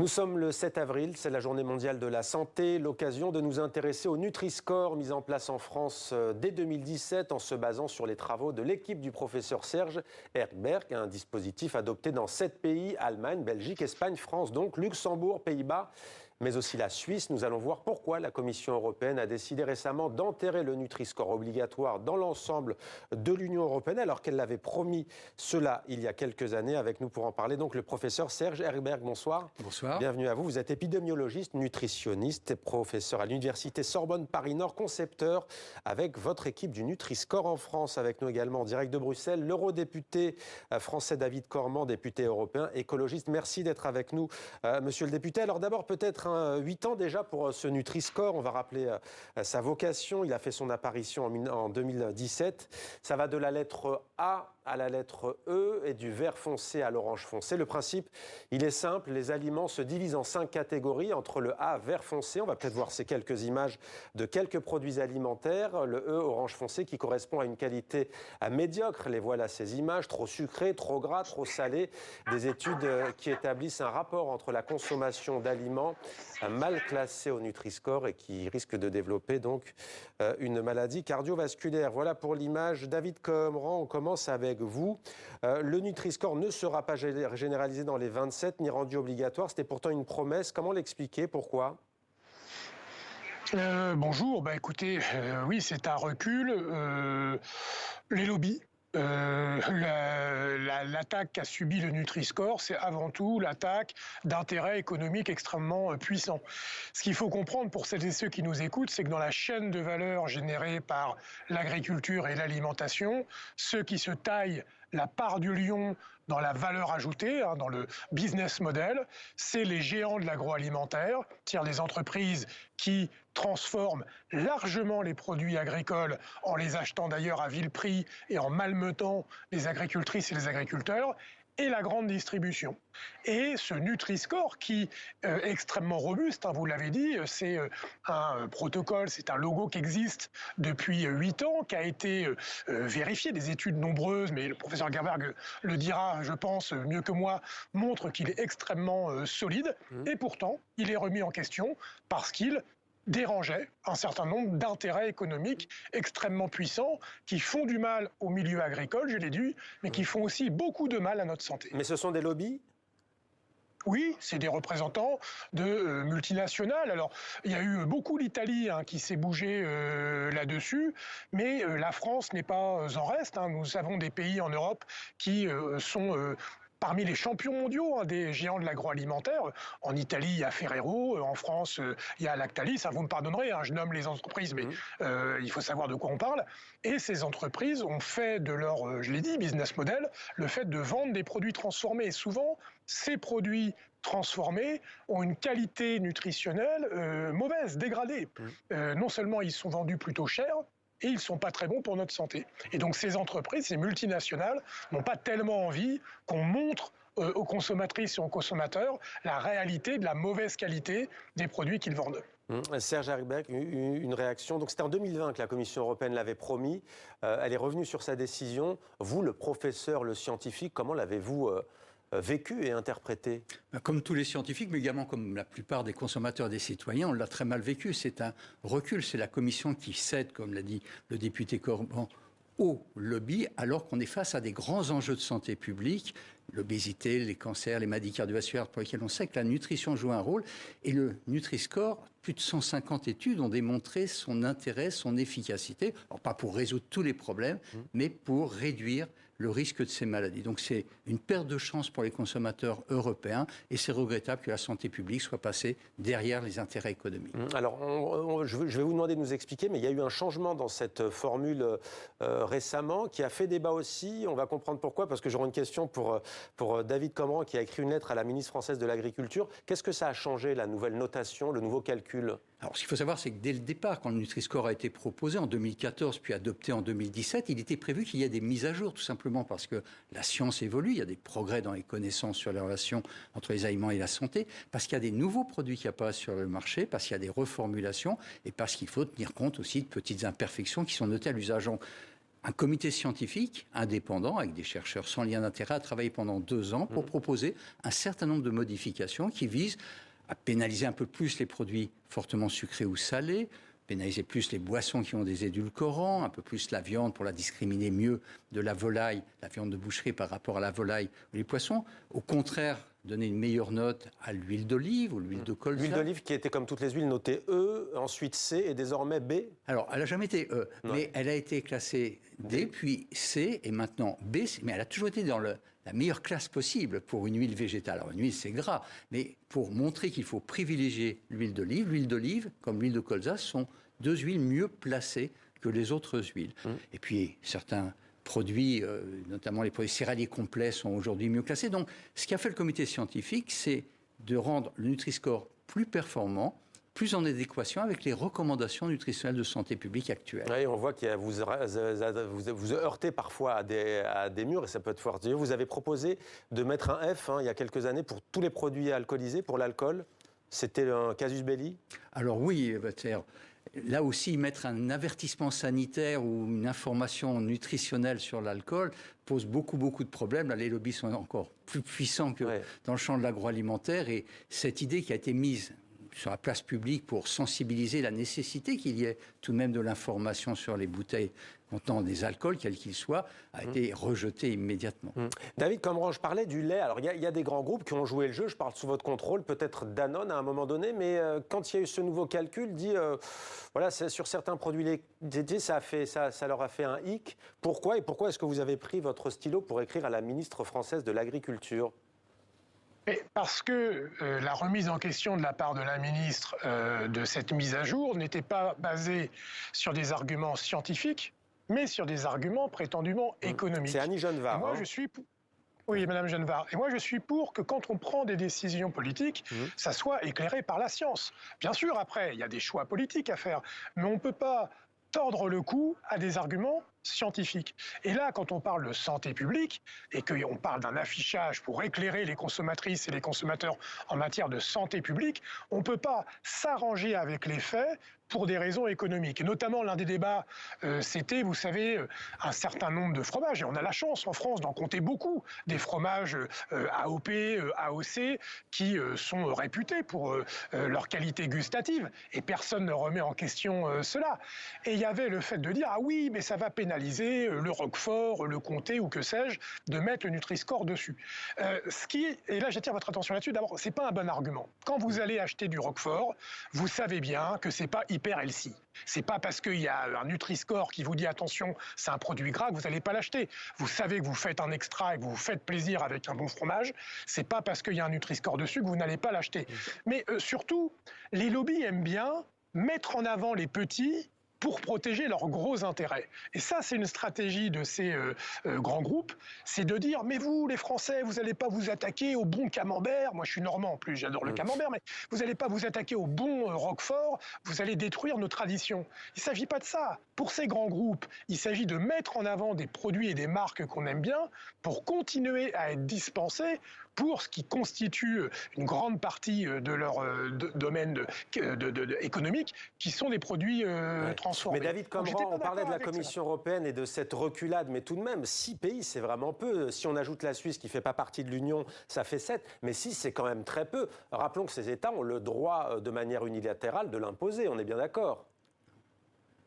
Nous sommes le 7 avril, c'est la journée mondiale de la santé, l'occasion de nous intéresser au Nutri-Score mis en place en France dès 2017 en se basant sur les travaux de l'équipe du professeur Serge Herberg, un dispositif adopté dans 7 pays, Allemagne, Belgique, Espagne, France, donc Luxembourg, Pays-Bas, mais aussi la Suisse. Nous allons voir pourquoi la Commission européenne a décidé récemment d'enterrer le Nutri-Score obligatoire dans l'ensemble de l'Union européenne, alors qu'elle l'avait promis cela il y a quelques années. Avec nous pour en parler, donc le professeur Serge Herberg. Bonsoir. Bonsoir. Bienvenue à vous. Vous êtes épidémiologiste, nutritionniste et professeur à l'Université Sorbonne Paris-Nord, concepteur avec votre équipe du Nutri-Score en France. Avec nous également en direct de Bruxelles, l'eurodéputé français David Cormand, député européen, écologiste. Merci d'être avec nous, monsieur le député. Alors d'abord, peut-être 8 ans déjà pour ce Nutri-Score. On va rappeler sa vocation. Il a fait son apparition en 2017. Ça va de la lettre A à la lettre E et du vert foncé à l'orange foncé. Le principe, il est simple. Les aliments se divisent en 5 catégories. Entre le A, vert foncé, on va peut-être voir ces quelques images de quelques produits alimentaires. Le E, orange foncé, qui correspond à une qualité médiocre. Les voilà ces images, trop sucrées, trop gras, trop salées. Des études qui établissent un rapport entre la consommation d'aliments mal classés au Nutri-Score et qui risquent de développer donc une maladie cardiovasculaire. Voilà pour l'image. David Cormand, on commence avec vous. Le Nutri-Score ne sera pas généralisé dans les 27 ni rendu obligatoire. C'était pourtant une promesse. Comment l'expliquer? Pourquoi? Bonjour, écoutez, oui, c'est un recul. Les lobbies. L'attaque qu'a subi le Nutri-Score, c'est avant tout l'attaque d'intérêts économiques extrêmement puissants. Ce qu'il faut comprendre pour celles et ceux qui nous écoutent, c'est que dans la chaîne de valeur générée par l'agriculture et l'alimentation, ceux qui se taillent la part du lion dans la valeur ajoutée, dans le business model, c'est les géants de l'agroalimentaire, c'est-à-dire les entreprises qui transforment largement les produits agricoles en les achetant d'ailleurs à vil prix et en malmenant les agricultrices et les agriculteurs, et la grande distribution. Et ce Nutri-Score qui est extrêmement robuste, vous l'avez dit, c'est un protocole, c'est un logo qui existe depuis 8 ans, qui a été vérifié, des études nombreuses, mais le professeur Herberg le dira, je pense, mieux que moi, montre qu'il est extrêmement solide, et pourtant, il est remis en question parce qu'il dérangeait un certain nombre d'intérêts économiques extrêmement puissants qui font du mal au milieu agricole, je l'ai dit, mais qui font aussi beaucoup de mal à notre santé. Mais ce sont des lobbies? Oui, c'est des représentants de multinationales. Alors, il y a eu beaucoup l'Italie qui s'est bougée là-dessus, mais la France n'est pas en reste. Nous avons des pays en Europe qui sont parmi les champions mondiaux des géants de l'agroalimentaire. En Italie, il y a Ferrero, en France, il y a Lactalis. Vous me pardonnerez, je nomme les entreprises, mais il faut savoir de quoi on parle. Et ces entreprises ont fait de leur, je l'ai dit, business model, le fait de vendre des produits transformés. Et souvent, ces produits transformés ont une qualité nutritionnelle mauvaise, dégradée. Non seulement ils sont vendus plutôt cher, et ils ne sont pas très bons pour notre santé. Et donc ces entreprises, ces multinationales, n'ont pas tellement envie qu'on montre aux consommatrices et aux consommateurs la réalité de la mauvaise qualité des produits qu'ils vendent. Serge Herberg, une réaction. Donc c'était en 2020 que la Commission européenne l'avait promis. Elle est revenue sur sa décision. Vous, le professeur, le scientifique, comment l'avez-vous vécu et interprété? Comme tous les scientifiques, mais également comme la plupart des consommateurs et des citoyens, on l'a très mal vécu. C'est un recul, c'est la Commission qui cède, comme l'a dit le député Cormand, au lobby, alors qu'on est face à des grands enjeux de santé publique, l'obésité, les cancers, les maladies cardiovasculaires, pour lesquels on sait que la nutrition joue un rôle. Et le Nutri-Score, plus de 150 études ont démontré son intérêt, son efficacité. Alors pas pour résoudre tous les problèmes, mais pour réduire le risque de ces maladies. Donc c'est une perte de chance pour les consommateurs européens et c'est regrettable que la santé publique soit passée derrière les intérêts économiques. Alors je vais vous demander de nous expliquer, mais il y a eu un changement dans cette formule récemment qui a fait débat aussi. On va comprendre pourquoi, parce que j'aurai une question pour David Cormand qui a écrit une lettre à la ministre française de l'Agriculture. Qu'est-ce que ça a changé, la nouvelle notation, le nouveau calcul? Alors, ce qu'il faut savoir, c'est que dès le départ, quand le Nutri-Score a été proposé en 2014, puis adopté en 2017, il était prévu qu'il y ait des mises à jour, tout simplement parce que la science évolue, il y a des progrès dans les connaissances sur la relation entre les aliments et la santé, parce qu'il y a des nouveaux produits qui apparaissent sur le marché, parce qu'il y a des reformulations, et parce qu'il faut tenir compte aussi de petites imperfections qui sont notées à l'usage. un comité scientifique indépendant, avec des chercheurs sans lien d'intérêt, a travaillé pendant 2 ans pour proposer un certain nombre de modifications qui visent à pénaliser un peu plus les produits fortement sucrés ou salés, pénaliser plus les boissons qui ont des édulcorants, un peu plus la viande pour la discriminer mieux de la volaille, la viande de boucherie par rapport à la volaille ou les poissons. Au contraire, donner une meilleure note à l'huile d'olive ou l'huile de colza. L'huile d'olive qui était comme toutes les huiles notée E, ensuite C et désormais B. Alors, elle n'a jamais été E, mais elle a été classée D, puis C et maintenant B, mais elle a toujours été dans la meilleure classe possible pour une huile végétale. Alors, une huile, c'est gras, mais pour montrer qu'il faut privilégier l'huile d'olive, comme l'huile de colza, sont 2 huiles mieux placées que les autres huiles. Et puis, certains produits, notamment les produits céréaliers complets, sont aujourd'hui mieux classés. Donc, ce qu'a fait le comité scientifique, c'est de rendre le Nutri-Score plus performant, plus en adéquation avec les recommandations nutritionnelles de santé publique actuelles. Oui, on voit que vous heurtez parfois à des murs et ça peut être fort. Vous avez proposé de mettre un F il y a quelques années pour tous les produits alcoolisés, pour l'alcool. C'était un casus belli? Alors oui, là aussi, mettre un avertissement sanitaire ou une information nutritionnelle sur l'alcool pose beaucoup de problèmes. Là, les lobbies sont encore plus puissants que dans le champ de l'agroalimentaire. Et cette idée qui a été mise sur la place publique pour sensibiliser la nécessité qu'il y ait tout de même de l'information sur les bouteilles contenant des alcools, quels qu'ils soient, a été rejetée immédiatement. David Comran, je parlais du lait. Alors, il y a des grands groupes qui ont joué le jeu, je parle sous votre contrôle, peut-être Danone à un moment donné, mais quand il y a eu ce nouveau calcul, voilà, sur certains produits laitiers, ça leur a fait un hic. Pourquoi est-ce que vous avez pris votre stylo pour écrire à la ministre française de l'Agriculture ? Parce que la remise en question de la part de la ministre de cette mise à jour n'était pas basée sur des arguments scientifiques, mais sur des arguments prétendument économiques. C'est Annie Genevard. Moi, je suis... Oui, Madame Genevard. Et moi, je suis pour que quand on prend des décisions politiques, ça soit éclairé par la science. Bien sûr, après, il y a des choix politiques à faire, mais on ne peut pas tordre le cou à des arguments scientifiques. Et là, quand on parle de santé publique et qu'on parle d'un affichage pour éclairer les consommatrices et les consommateurs en matière de santé publique, on ne peut pas s'arranger avec les faits pour des raisons économiques. Et notamment, l'un des débats, c'était, vous savez, un certain nombre de fromages. Et on a la chance en France d'en compter beaucoup, des fromages AOP, AOC, qui sont réputés pour leur qualité gustative. Et personne ne remet en question cela. Et il y avait le fait de dire, ah oui, mais ça va pénaliser le Roquefort, le Comté ou que sais-je, de mettre le Nutri-Score dessus. Et là, j'attire votre attention là-dessus. D'abord, c'est pas un bon argument. Quand vous allez acheter du Roquefort, vous savez bien que c'est pas hyper healthy. C'est pas parce qu'il y a un Nutri-Score qui vous dit attention, c'est un produit gras que vous n'allez pas l'acheter. Vous savez que vous faites un extra et que vous vous faites plaisir avec un bon fromage. C'est pas parce qu'il y a un Nutri-Score dessus que vous n'allez pas l'acheter. Mais surtout, les lobbies aiment bien mettre en avant les petits pour protéger leurs gros intérêts. Et ça, c'est une stratégie de ces grands groupes, c'est de dire, mais vous, les Français, vous n'allez pas vous attaquer au bon camembert, moi je suis normand en plus, j'adore le camembert, mais vous n'allez pas vous attaquer au bon Roquefort, vous allez détruire nos traditions. Il ne s'agit pas de ça. Pour ces grands groupes, il s'agit de mettre en avant des produits et des marques qu'on aime bien pour continuer à être dispensés pour ce qui constitue une grande partie de leur domaine économique, qui sont des produits transformés. Mais David Comran, on parlait de la Commission européenne et de cette reculade, mais tout de même, 6 pays, c'est vraiment peu. Si on ajoute la Suisse, qui ne fait pas partie de l'Union, ça fait 7, mais 6, c'est quand même très peu. Rappelons que ces États ont le droit, de manière unilatérale, de l'imposer, on est bien d'accord ?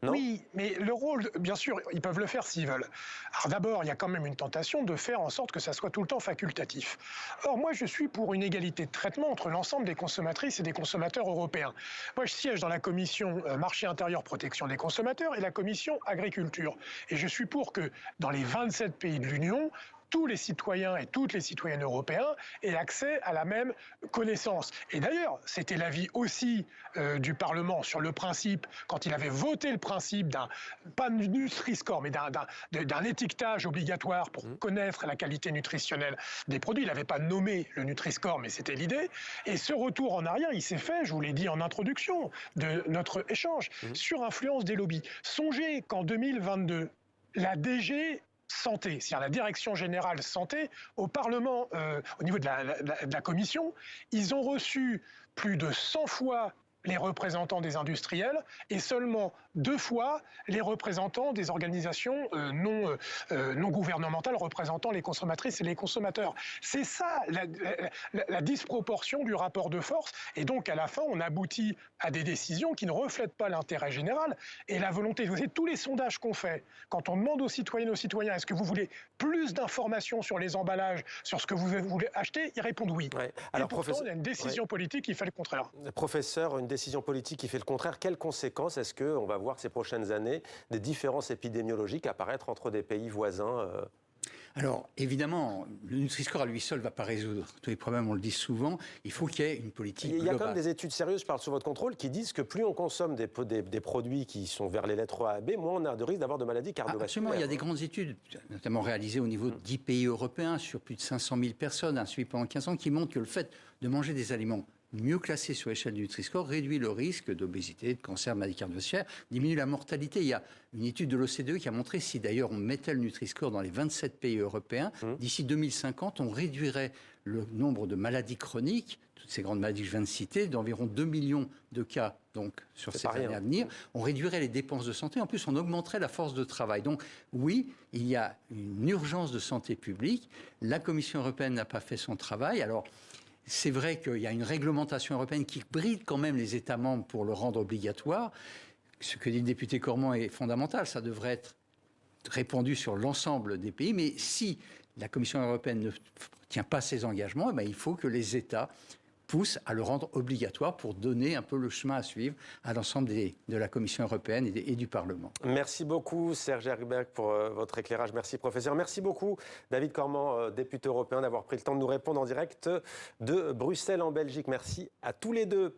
Non. Oui, mais le rôle, bien sûr, ils peuvent le faire s'ils veulent. Alors d'abord, il y a quand même une tentation de faire en sorte que ça soit tout le temps facultatif. Or, moi, je suis pour une égalité de traitement entre l'ensemble des consommatrices et des consommateurs européens. Moi, je siège dans la commission Marché intérieur, protection des consommateurs et la commission Agriculture. Et je suis pour que dans les 27 pays de l'Union, tous les citoyens et toutes les citoyennes européens aient accès à la même connaissance. Et d'ailleurs, c'était l'avis aussi du Parlement sur le principe, quand il avait voté le principe d'un, pas de Nutri-Score, mais d'un étiquetage obligatoire pour connaître la qualité nutritionnelle des produits. Il n'avait pas nommé le Nutri-Score, mais c'était l'idée. Et ce retour en arrière, il s'est fait, je vous l'ai dit en introduction de notre échange, sur influence des lobbies. Songez qu'en 2022, la DG Santé, c'est-à-dire la Direction Générale Santé, au Parlement, au niveau de la Commission, ils ont reçu plus de 100 fois les représentants des industriels et seulement 2 fois les représentants des organisations non gouvernementales représentant les consommatrices et les consommateurs. C'est ça la disproportion du rapport de force. Et donc, à la fin, on aboutit à des décisions qui ne reflètent pas l'intérêt général et la volonté. Vous savez, tous les sondages qu'on fait, quand on demande aux citoyennes et aux citoyens, est-ce que vous voulez plus d'informations sur les emballages, sur ce que vous voulez acheter, ils répondent oui. Ouais. Alors, et pourtant, il y a une décision politique qui fait le contraire. Professeur, une décision politique qui fait le contraire. Quelles conséquences est-ce qu'on va voir ces prochaines années des différences épidémiologiques apparaître entre des pays voisins Alors, évidemment, le Nutri-Score à lui seul ne va pas résoudre tous les problèmes, on le dit souvent. Il faut qu'il y ait une politique globale. Il y a quand même des études sérieuses, je parle sous votre contrôle, qui disent que plus on consomme des produits qui sont vers les lettres A à B, moins on a de risque d'avoir de maladies cardiovasculaires. Absolument, il y a des grandes études, notamment réalisées au niveau de 10 pays européens, sur plus de 500 000 personnes, un suivi pendant 15 ans, qui montrent que le fait de manger des aliments mieux classés sur l'échelle du Nutri-Score réduit le risque d'obésité, de cancer, de maladie cardiovasculaire, diminue la mortalité. Il y a une étude de l'OCDE qui a montré si d'ailleurs on mettait le Nutri-Score dans les 27 pays européens, d'ici 2050, on réduirait le nombre de maladies chroniques, toutes ces grandes maladies que je viens de citer, d'environ 2 millions de cas donc, sur ces années à venir. On réduirait les dépenses de santé, en plus on augmenterait la force de travail. Donc oui, il y a une urgence de santé publique. La Commission européenne n'a pas fait son travail. Alors, c'est vrai qu'il y a une réglementation européenne qui bride quand même les États membres pour le rendre obligatoire. Ce que dit le député Cormand est fondamental. Ça devrait être répandu sur l'ensemble des pays. Mais si la Commission européenne ne tient pas ses engagements, eh bien, il faut que les États poussent à le rendre obligatoire pour donner un peu le chemin à suivre à l'ensemble de la Commission européenne et du Parlement. Merci beaucoup Serge Herberg pour votre éclairage. Merci professeur. Merci beaucoup David Cormand, député européen, d'avoir pris le temps de nous répondre en direct de Bruxelles en Belgique. Merci à tous les deux.